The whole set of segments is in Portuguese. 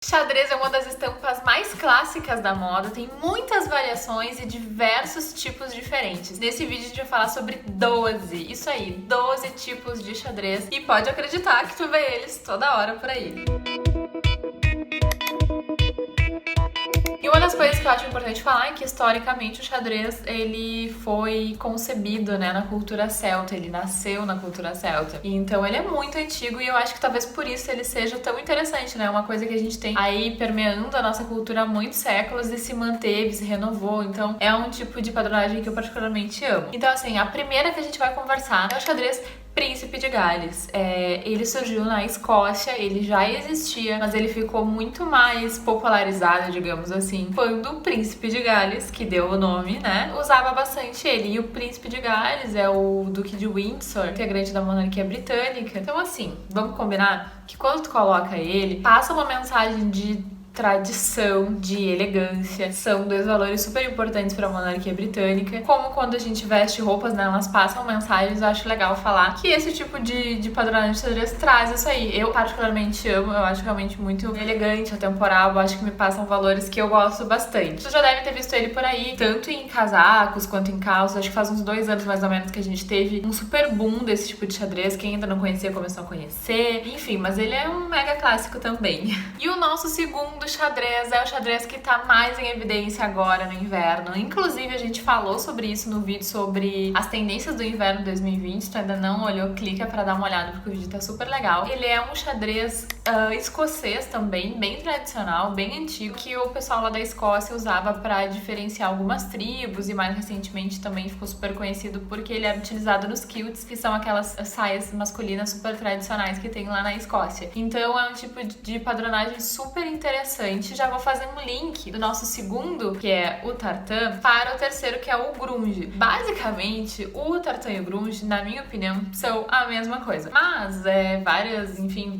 Xadrez é uma das estampas mais clássicas da moda, tem muitas variações e diversos tipos diferentes. Nesse vídeo a gente vai falar sobre 12, isso aí, 12 tipos de xadrez e pode acreditar que tu vê eles toda hora por aí. E uma das coisas que eu acho importante falar é que historicamente o xadrez ele foi concebido, na cultura celta, ele nasceu na cultura celta. E então ele é muito antigo e eu acho que talvez por isso ele seja tão interessante, uma coisa que a gente tem aí permeando a nossa cultura há muitos séculos e se manteve, se renovou. Então é um tipo de padronagem que eu particularmente amo. Então assim, a primeira que a gente vai conversar é o xadrez Príncipe de Gales. Ele surgiu na Escócia, ele já existia, mas ele ficou muito mais popularizado, digamos assim, quando o Príncipe de Gales, que deu o nome, usava bastante ele. E o Príncipe de Gales é o Duque de Windsor, integrante da monarquia britânica. Então assim, vamos combinar que quando tu coloca ele, passa uma mensagem de tradição, de elegância, são dois valores super importantes para a monarquia britânica. Como quando a gente veste roupas, elas passam mensagens, eu acho legal falar que esse tipo de padronagem de xadrez traz isso aí. Eu particularmente amo, eu acho realmente muito elegante, atemporal, eu acho que me passam valores que eu gosto bastante. Vocês já devem ter visto ele por aí, tanto em casacos quanto em calças. Acho que faz uns 2 anos mais ou menos que a gente teve um super boom desse tipo de xadrez. Quem ainda não conhecia começou a conhecer, enfim, mas ele é um mega clássico também. E o nosso segundo xadrez é o xadrez que tá mais em evidência agora no inverno. Inclusive, a gente falou sobre isso no vídeo sobre as tendências do inverno 2020. Se tu ainda não olhou, clica pra dar uma olhada, porque o vídeo tá super legal. Ele é um xadrez escocês também, bem tradicional, bem antigo, que o pessoal lá da Escócia usava pra diferenciar algumas tribos e mais recentemente também ficou super conhecido porque ele era utilizado nos kilts, que são aquelas saias masculinas super tradicionais que tem lá na Escócia. Então é um tipo de padronagem super interessante. Já vou fazer um link do nosso segundo, que é o tartan, para o terceiro, que é o grunge. Basicamente, o tartan e o grunge, na minha opinião, são a mesma coisa. Mas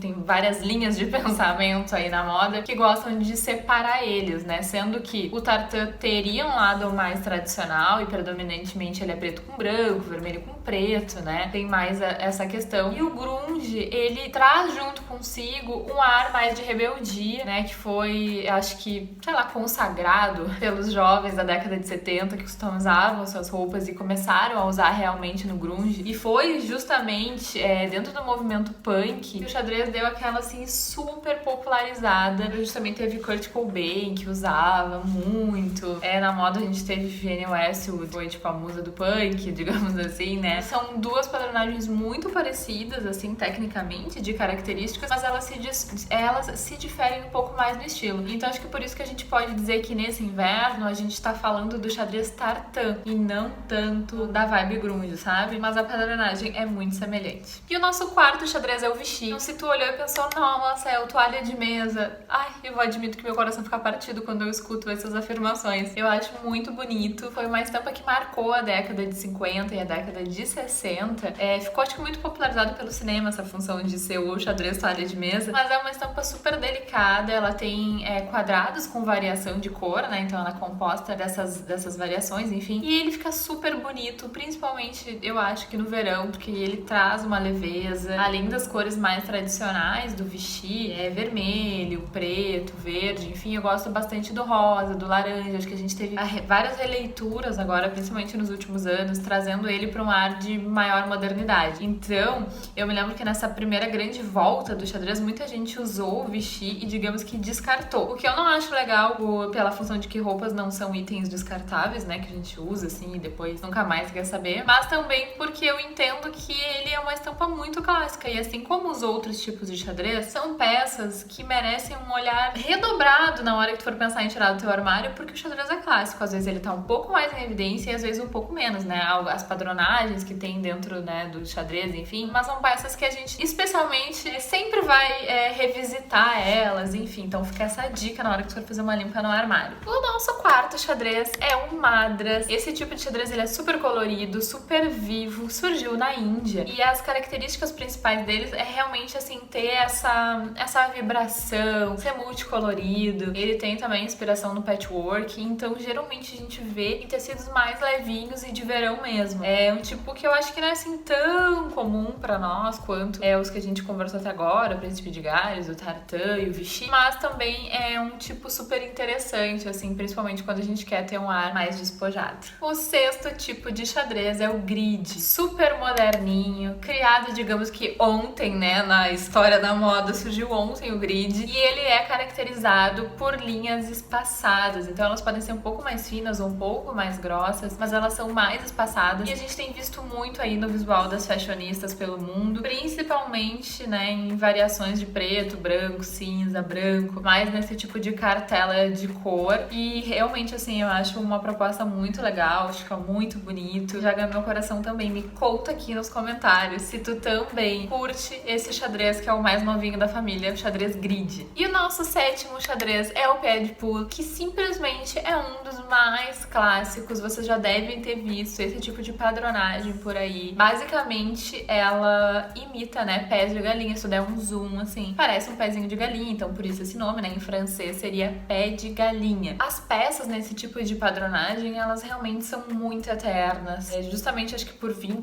tem várias linhas de pensamento aí na moda que gostam de separar eles, Sendo que o tartan teria um lado mais tradicional e predominantemente ele é preto com branco, vermelho com preto, Tem mais essa questão. E o grunge, ele traz junto consigo um ar mais de rebeldia, que foi, acho que, consagrado pelos jovens da década de 70 que customizavam suas roupas e começaram a usar realmente no grunge. E foi justamente dentro do movimento punk que o xadrez deu aquela, assim, super popularizada. A gente também teve Kurt Cobain, que usava muito. Na moda a gente teve Kanye West, que foi, a musa do punk, digamos assim, São duas padronagens muito parecidas, assim, tecnicamente, de características, mas elas se diferem um pouco mais no estilo. Então acho que por isso que a gente pode dizer que nesse inverno a gente tá falando do xadrez tartan e não tanto da vibe grunge, sabe? Mas a padronagem é muito semelhante. E o nosso quarto xadrez é o Vichy. Então se tu olhou e pensou, nossa, é o toalha de mesa. Ai, eu admito que meu coração fica partido quando eu escuto essas afirmações. Eu acho muito bonito. Foi uma estampa que marcou a década de 50 e a década de 60. Ficou, acho que, muito popularizado pelo cinema essa função de ser o xadrez toalha de mesa. Mas é uma estampa super delicada. Ela tem quadrados com variação de cor, Então ela é composta dessas variações, enfim. E ele fica super bonito, principalmente eu acho que no verão, porque ele traz uma leveza. Além das cores mais tradicionais do Vichy, vermelho, preto, verde, enfim, eu gosto bastante do rosa, do laranja. Acho que a gente teve várias releituras agora, principalmente nos últimos anos, trazendo ele para um ar de maior modernidade. Então, eu me lembro que nessa primeira grande volta do xadrez, muita gente usou o Vichy e, digamos que, descartou. O que eu não acho legal pela função de que roupas não são itens descartáveis, que a gente usa assim e depois nunca mais quer saber, mas também porque eu entendo que ele é uma estampa muito clássica e assim como os outros tipos de xadrez, são peças que merecem um olhar redobrado na hora que tu for pensar em tirar do teu armário, porque o xadrez é clássico, às vezes ele tá um pouco mais em evidência e às vezes um pouco menos, as padronagens que tem dentro, do xadrez, enfim, mas são peças que a gente especialmente sempre vai revisitar elas, enfim, então fica essa dica na hora que tu for fazer uma limpa no armário. O nosso quarto xadrez é o Madras. Esse tipo de xadrez ele é super colorido, super vivo, surgiu na Índia e as características principais deles é realmente assim ter essa vibração, ser multicolorido. Ele tem também inspiração no patchwork, então geralmente a gente vê em tecidos mais levinhos e de verão mesmo. É um tipo tipo que eu acho que não é assim tão comum pra nós quanto os que a gente conversou até agora, o Príncipe de Gales, o Tartan e o Vichy, mas também é um tipo super interessante, assim, principalmente quando a gente quer ter um ar mais despojado. O sexto tipo de xadrez é o grid, super moderninho, criado, digamos que ontem, né, na história da moda, surgiu ontem o grid, e ele é caracterizado por linhas espaçadas, então elas podem ser um pouco mais finas ou um pouco mais grossas, mas elas são mais espaçadas, e a gente tem visto muito aí no visual das fashionistas pelo mundo, principalmente, né, em variações de preto, branco, cinza, branco, mais nesse tipo de cartela de cor, e realmente, assim, eu acho uma proposta muito legal, acho que fica muito bonito, já ganhou meu coração também. Me conta aqui nos comentários se tu também curte esse xadrez que é o mais novinho da família, o xadrez grid. E o nosso sétimo xadrez é o pé de pulo, que simplesmente é um dos mais clássicos, vocês já devem ter visto esse tipo de padronagem por aí. Basicamente, ela imita, né, pés de galinha, se tu der um zoom, assim, parece um pezinho de galinha, então por isso esse nome, né, em francês seria pé de galinha. As peças nesse tipo de padronagem, elas realmente são muito eternas, justamente acho que por vir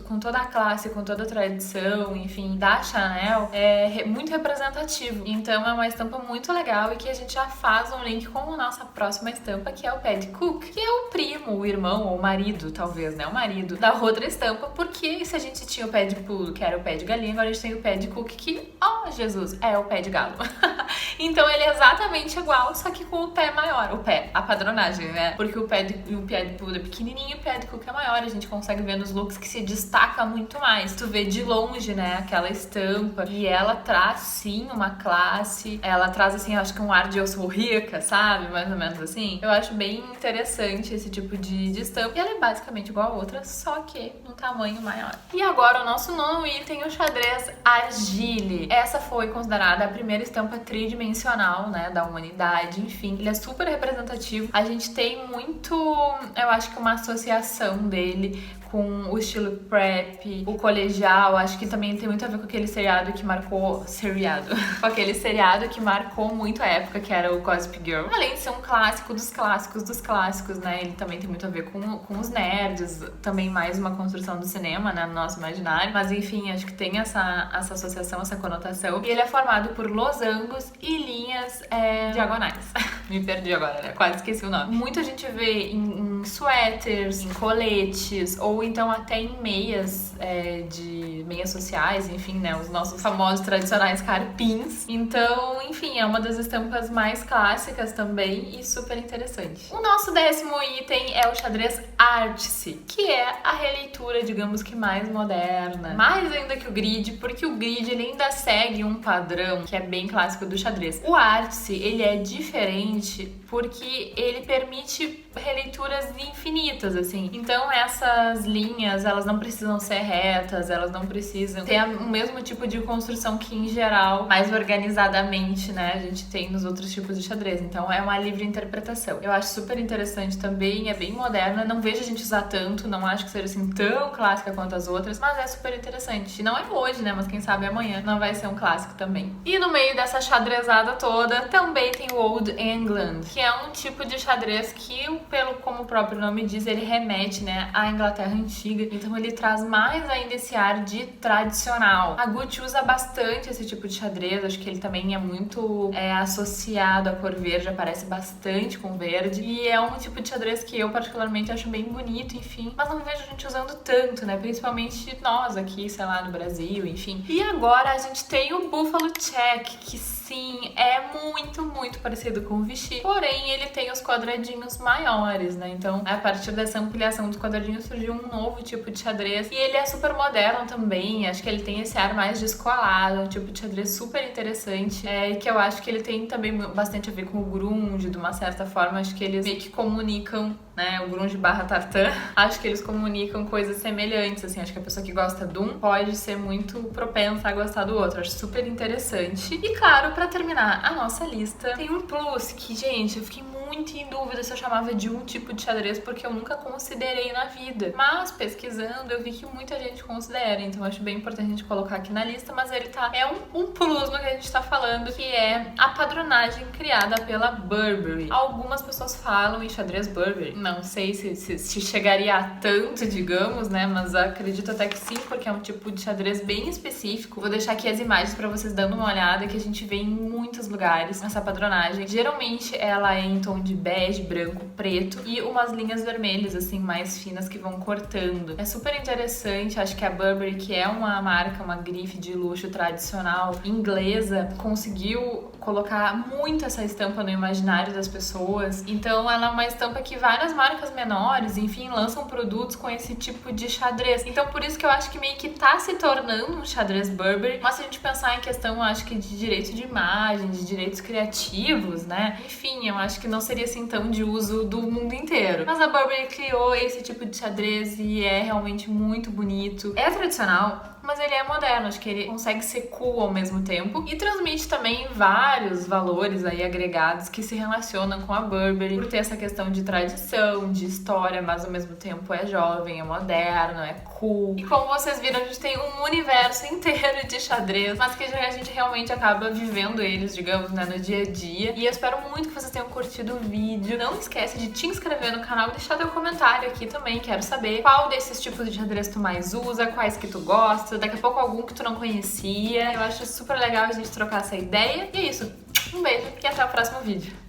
com toda a classe, com toda a tradição, enfim, da Chanel, é muito representativo. Então é uma estampa muito legal e que a gente já faz um link com a nossa próxima estampa, que é o pé de Cook, que é o primo, o irmão ou o marido, talvez, né, o marido da outra estampa, porque se a gente tinha o pé de pulo, que era o pé de galinha, agora a gente tem o pé de Cook, que, oh Jesus, é o pé de galo. Então ele é exatamente igual, só que com o pé maior, o pé, a padronagem, né, porque o pé de pulo é pequenininho e o pé de Cook é maior, a gente consegue ver nos looks que se destaca muito mais. Tu vê de longe, né, aquela estampa, e ela traz sim uma classe, ela traz assim, eu acho que um ar de eu sou rica, sabe, mais ou menos assim. Eu acho bem interessante esse tipo de estampa, e ela é basicamente igual a outra, só que num tamanho maior. E agora o nosso nono item, o xadrez Argile. Essa foi considerada a primeira estampa tridimensional, né, da humanidade, enfim, ele é super representativo. A gente tem muito, eu acho que uma associação dele com o estilo prep, o colegial, acho que também tem muito a ver com aquele seriado que marcou... com aquele seriado que marcou muito a época, que era o Gossip Girl. Além de ser um clássico dos clássicos dos clássicos, né, ele também tem muito a ver com os nerds, também mais uma construção do cinema, né, no nosso imaginário, mas enfim, acho que tem essa associação, essa conotação, e ele é formado por losangos e linhas diagonais. Me perdi agora, né, quase esqueci o nome. Muita gente vê em suéteres, em coletes, ou então até em meias, de meias sociais, enfim, né, os nossos famosos tradicionais carpins. Então, enfim, é uma das estampas mais clássicas também e super interessante. O nosso décimo item é o xadrez Artsy, que é a releitura, digamos que mais moderna, mais ainda que o grid, porque o grid ele ainda segue um padrão que é bem clássico do xadrez. O Artsy, ele é diferente porque ele permite releituras infinitas, assim. Então essas linhas, elas não precisam ser retas, elas não precisam ter o mesmo tipo de construção que, em geral, mais organizadamente, né, a gente tem nos outros tipos de xadrez. Então é uma livre interpretação. Eu acho super interessante também, é bem moderna, não vejo a gente usar tanto, não acho que seja assim tão clássica quanto as outras, mas é super interessante. E não é hoje, né, mas quem sabe amanhã não vai ser um clássico também. E no meio dessa xadrezada toda, também tem o Old England, que é um tipo de xadrez que, como o próprio nome diz, ele remete, né, à Inglaterra antiga, então ele traz mais ainda esse ar de tradicional. A Gucci usa bastante esse tipo de xadrez, acho que ele também é muito associado à cor verde, aparece bastante com verde, e é um tipo de xadrez que eu particularmente acho bem bonito, enfim, mas não vejo a gente usando tanto, né, principalmente nós aqui, sei lá, no Brasil, enfim. E agora a gente tem o Buffalo Check, que sim, é muito, muito parecido com o Vichy, porém ele tem os quadradinhos maiores, né? Então, a partir dessa ampliação dos quadradinhos surgiu um novo tipo de xadrez, e ele é super moderno também, acho que ele tem esse ar mais descolado, um tipo de xadrez super interessante, que eu acho que ele tem também bastante a ver com o grunge, de uma certa forma, acho que eles meio que comunicam, né, o grunge barra tartan, acho que eles comunicam coisas semelhantes, assim, acho que a pessoa que gosta de um pode ser muito propensa a gostar do outro, acho super interessante. E claro, pra terminar a nossa lista, tem um plus que, gente, eu fiquei muito em dúvida se eu chamava de um tipo de xadrez, porque eu nunca considerei na vida. Mas, pesquisando, eu vi que muita gente considera, então eu acho bem importante a gente colocar aqui na lista, mas ele é um plus no que a gente tá falando, que é a padronagem criada pela Burberry. Algumas pessoas falam em xadrez Burberry. Não sei se chegaria a tanto, digamos, né? Mas acredito até que sim, porque é um tipo de xadrez bem específico. Vou deixar aqui as imagens pra vocês dando uma olhada, que a gente vê em muitos lugares essa padronagem. Geralmente ela é em tom de bege, branco, preto e umas linhas vermelhas, assim, mais finas que vão cortando. É super interessante, acho que a Burberry, que é uma marca, uma grife de luxo tradicional inglesa, conseguiu colocar muito essa estampa no imaginário das pessoas. Então ela é uma estampa que várias marcas menores, enfim, lançam produtos com esse tipo de xadrez. Então por isso que eu acho que meio que tá se tornando um xadrez Burberry. Mas se a gente pensar em questão, eu acho que de direito de imagem, de direitos criativos, né? Enfim, eu acho que não seria assim tão de uso do mundo inteiro. Mas a Burberry criou esse tipo de xadrez e é realmente muito bonito. É tradicional, mas ele é moderno, acho que ele consegue ser cool ao mesmo tempo e transmite também vários valores aí agregados que se relacionam com a Burberry, por ter essa questão de tradição, de história, mas ao mesmo tempo é jovem, é moderno, é cool. E como vocês viram, a gente tem um universo inteiro de xadrez, mas que a gente realmente acaba vivendo eles, digamos, né, no dia a dia. E eu espero muito que vocês tenham curtido o vídeo. Não esquece de te inscrever no canal e deixar teu comentário aqui também. Quero saber qual desses tipos de xadrez tu mais usa, quais que tu gosta, daqui a pouco algum que tu não conhecia. Eu acho super legal a gente trocar essa ideia. E é isso. Um beijo e até o próximo vídeo.